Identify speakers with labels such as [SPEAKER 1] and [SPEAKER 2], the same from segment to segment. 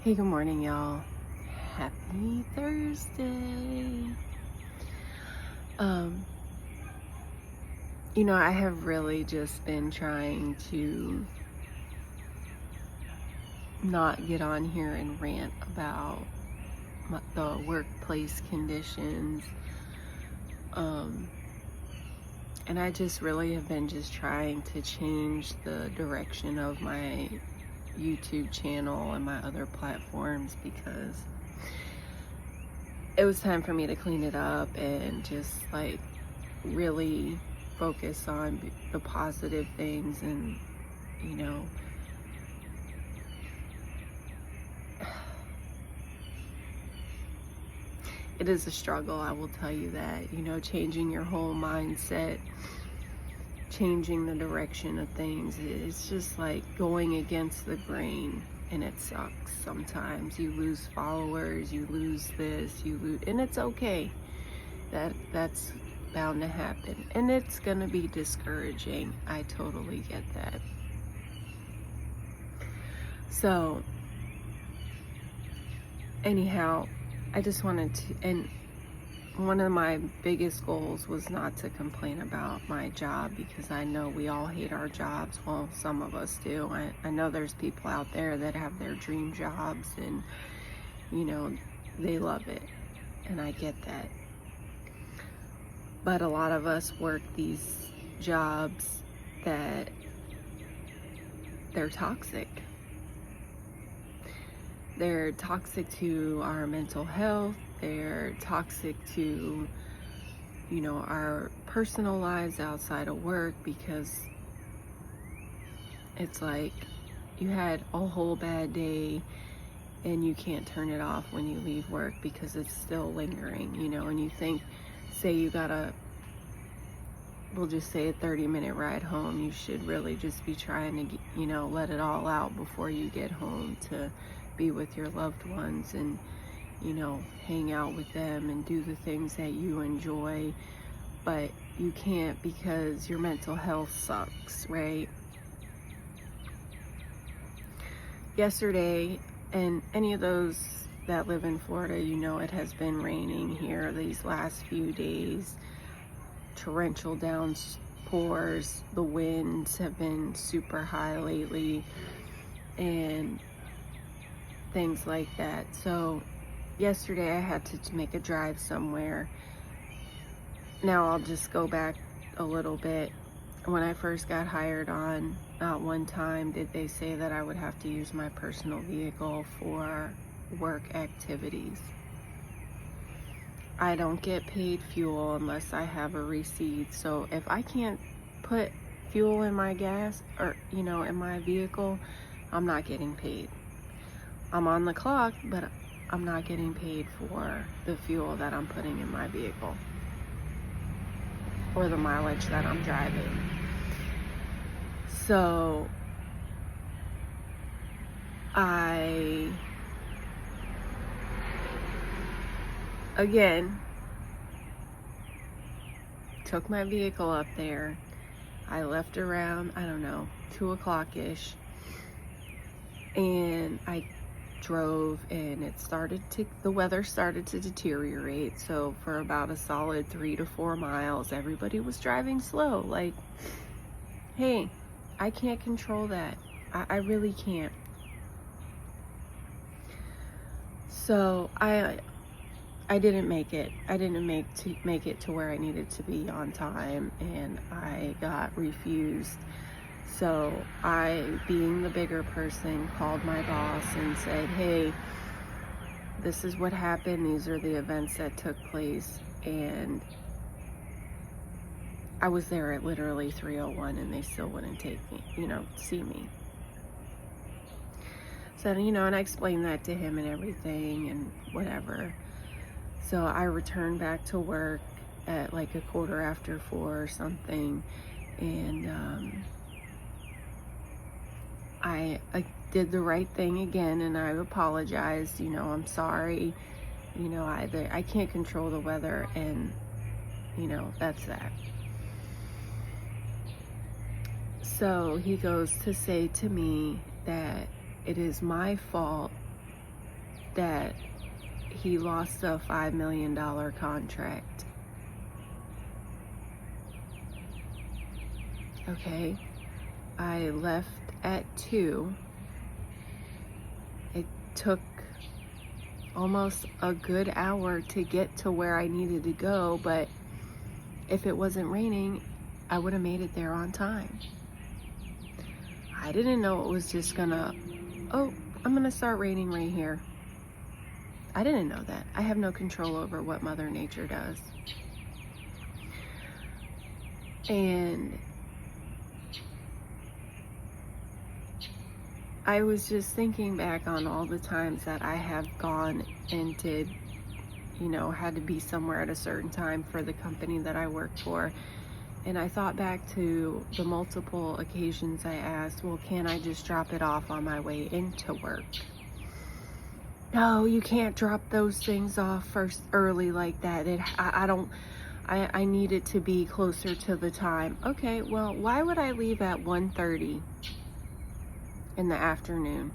[SPEAKER 1] Hey, good morning, y'all. Happy Thursday. Um, I have really just been trying to not get on here and rant about the workplace conditions. Um, and I just really have been just trying to change the direction of my YouTube channel and my other platforms because it was time for me to clean it up and just like really focus on the positive things. And you know it is a struggle, I will tell you that. Changing your whole mindset, changing the direction of things, it's just like going against the grain, and it sucks. Sometimes you lose followers, you lose this, you lose, and it's okay. That's bound to happen, and it's gonna be discouraging. I totally get that. So anyhow, I just wanted to, and one of my biggest goals was not to complain about my job, because I know we all hate our jobs. Well, some of us do. I know there's people out there that have their dream jobs and they love it, and I get that. But a lot of us work these jobs that they're toxic. They're toxic to our mental health. They're toxic to, our personal lives outside of work, because it's like you had a whole bad day and you can't turn it off when you leave work because it's still lingering, and you think, say you got we'll just say a 30-minute ride home, you should really just be trying to, let it all out before you get home to be with your loved ones and, hang out with them and do the things that you enjoy. But you can't, because your mental health sucks, right? Yesterday, and any of those that live in Florida, it has been raining here these last few days. Torrential downpours. The winds have been super high lately and things like that. So yesterday I had to make a drive somewhere. Now I'll just go back a little bit. When I first got hired on, not one time did they say that I would have to use my personal vehicle for work activities. I don't get paid fuel unless I have a receipt. So if I can't put fuel in my gas or, in my vehicle, I'm not getting paid. I'm on the clock, but I'm not getting paid for the fuel that I'm putting in my vehicle or the mileage that I'm driving. So I, again, took my vehicle up there. I left around, 2 o'clock-ish. And I drove, and the weather started to deteriorate. So for about a solid 3 to 4 miles, everybody was driving slow. Like, hey, I can't control that. I really can't. So I didn't make it. I didn't make it to where I needed to be on time, and I got refused. So I, being the bigger person, called my boss and said, hey, this is what happened. These are the events that took place. And I was there at literally 3:01 and they still wouldn't take me, see me. So, and I explained that to him and everything and whatever. So I returned back to work at like 4:15 or something. And I did the right thing again, and I apologized. I'm sorry. I can't control the weather, and that's that. So he goes to say to me that it is my fault that he lost a $5 million contract. Okay, I left at 2. It took almost a good hour to get to where I needed to go, but if it wasn't raining, I would have made it there on time. I didn't know it was just gonna, oh, I'm gonna start raining right here. I didn't know that. I have no control over what Mother Nature does. And I was just thinking back on all the times that I have gone and did, had to be somewhere at a certain time for the company that I work for. And I thought back to the multiple occasions I asked, well, can I just drop it off on my way into work? No, you can't drop those things off first early like that. I need it to be closer to the time. Okay, well, why would I leave at 1:30 in the afternoon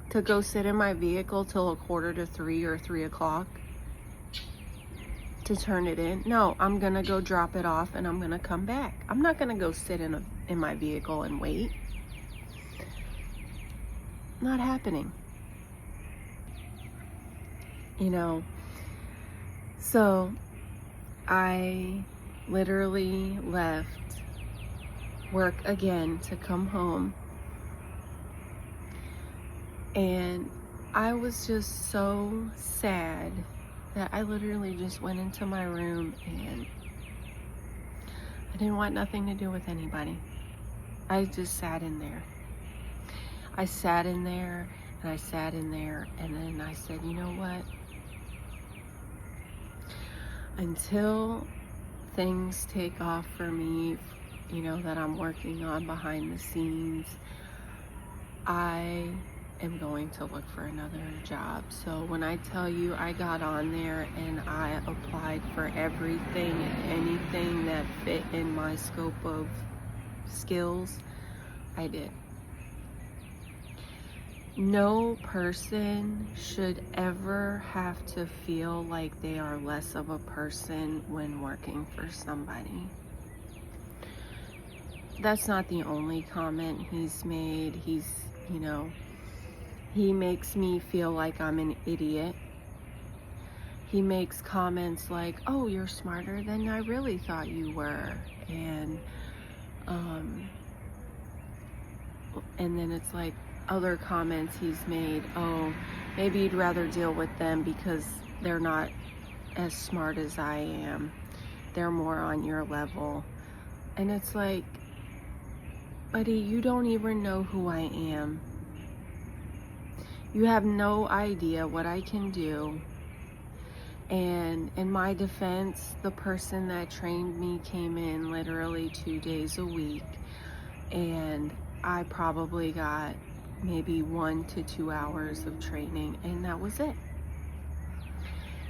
[SPEAKER 1] to go sit in my vehicle till 2:45 or 3 o'clock to turn it in? No, I'm gonna go drop it off and I'm gonna come back. I'm not gonna go sit in my vehicle and wait. Not happening. So I literally left work again to come home. And I was just so sad that I literally just went into my room and I didn't want nothing to do with anybody. I just sat in there. I sat in there and I sat in there, and then I said, you know what? Until things take off for me, that I'm working on behind the scenes, I am going to look for another job. So when I tell you I got on there and I applied for everything and anything that fit in my scope of skills, I did. No person should ever have to feel like they are less of a person when working for somebody. That's not the only comment he's made. He makes me feel like I'm an idiot. He makes comments like, oh, you're smarter than I really thought you were. And then it's like other comments he's made, oh, maybe you'd rather deal with them because they're not as smart as I am. They're more on your level. And it's like, buddy, you don't even know who I am. You have no idea what I can do. And in my defense, the person that trained me came in literally 2 days a week, and I probably got maybe 1 to 2 hours of training, and that was it.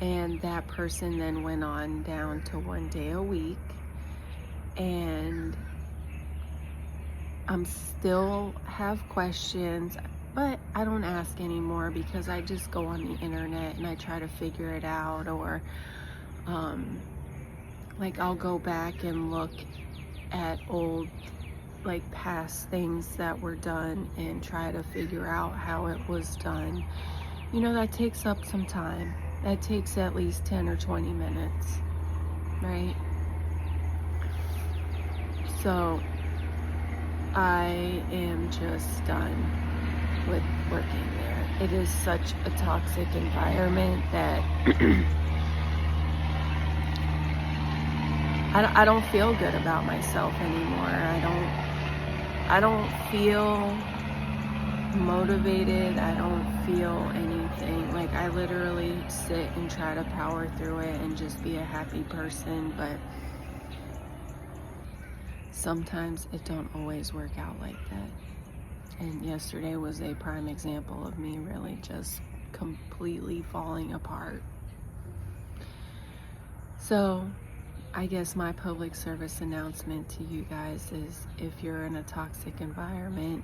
[SPEAKER 1] And that person then went on down to 1 day a week, and I'm still have questions, but I don't ask anymore because I just go on the internet and I try to figure it out, or I'll go back and look at old past things that were done and try to figure out how it was done. That takes up some time. That takes at least 10 or 20 minutes, right? So I am just done with working there. It is such a toxic environment that I don't feel good about myself anymore. I don't feel motivated. I don't feel anything. I literally sit and try to power through it and just be a happy person, but sometimes it don't always work out like that. And yesterday was a prime example of me really just completely falling apart. So I guess my public service announcement to you guys is, if you're in a toxic environment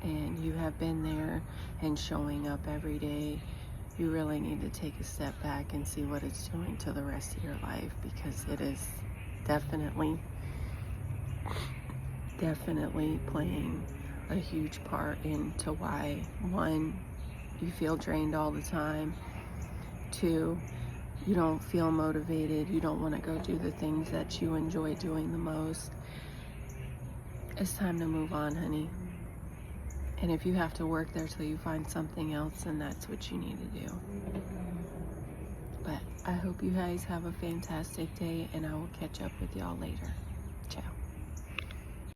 [SPEAKER 1] and you have been there and showing up every day, you really need to take a step back and see what it's doing to the rest of your life, because it is definitely playing a huge part into why, one, you feel drained all the time, two, you don't feel motivated, you don't want to go do the things that you enjoy doing the most. It's time to move on, honey. And if you have to work there till you find something else, then that's what you need to do. But I hope you guys have a fantastic day, and I will catch up with y'all later.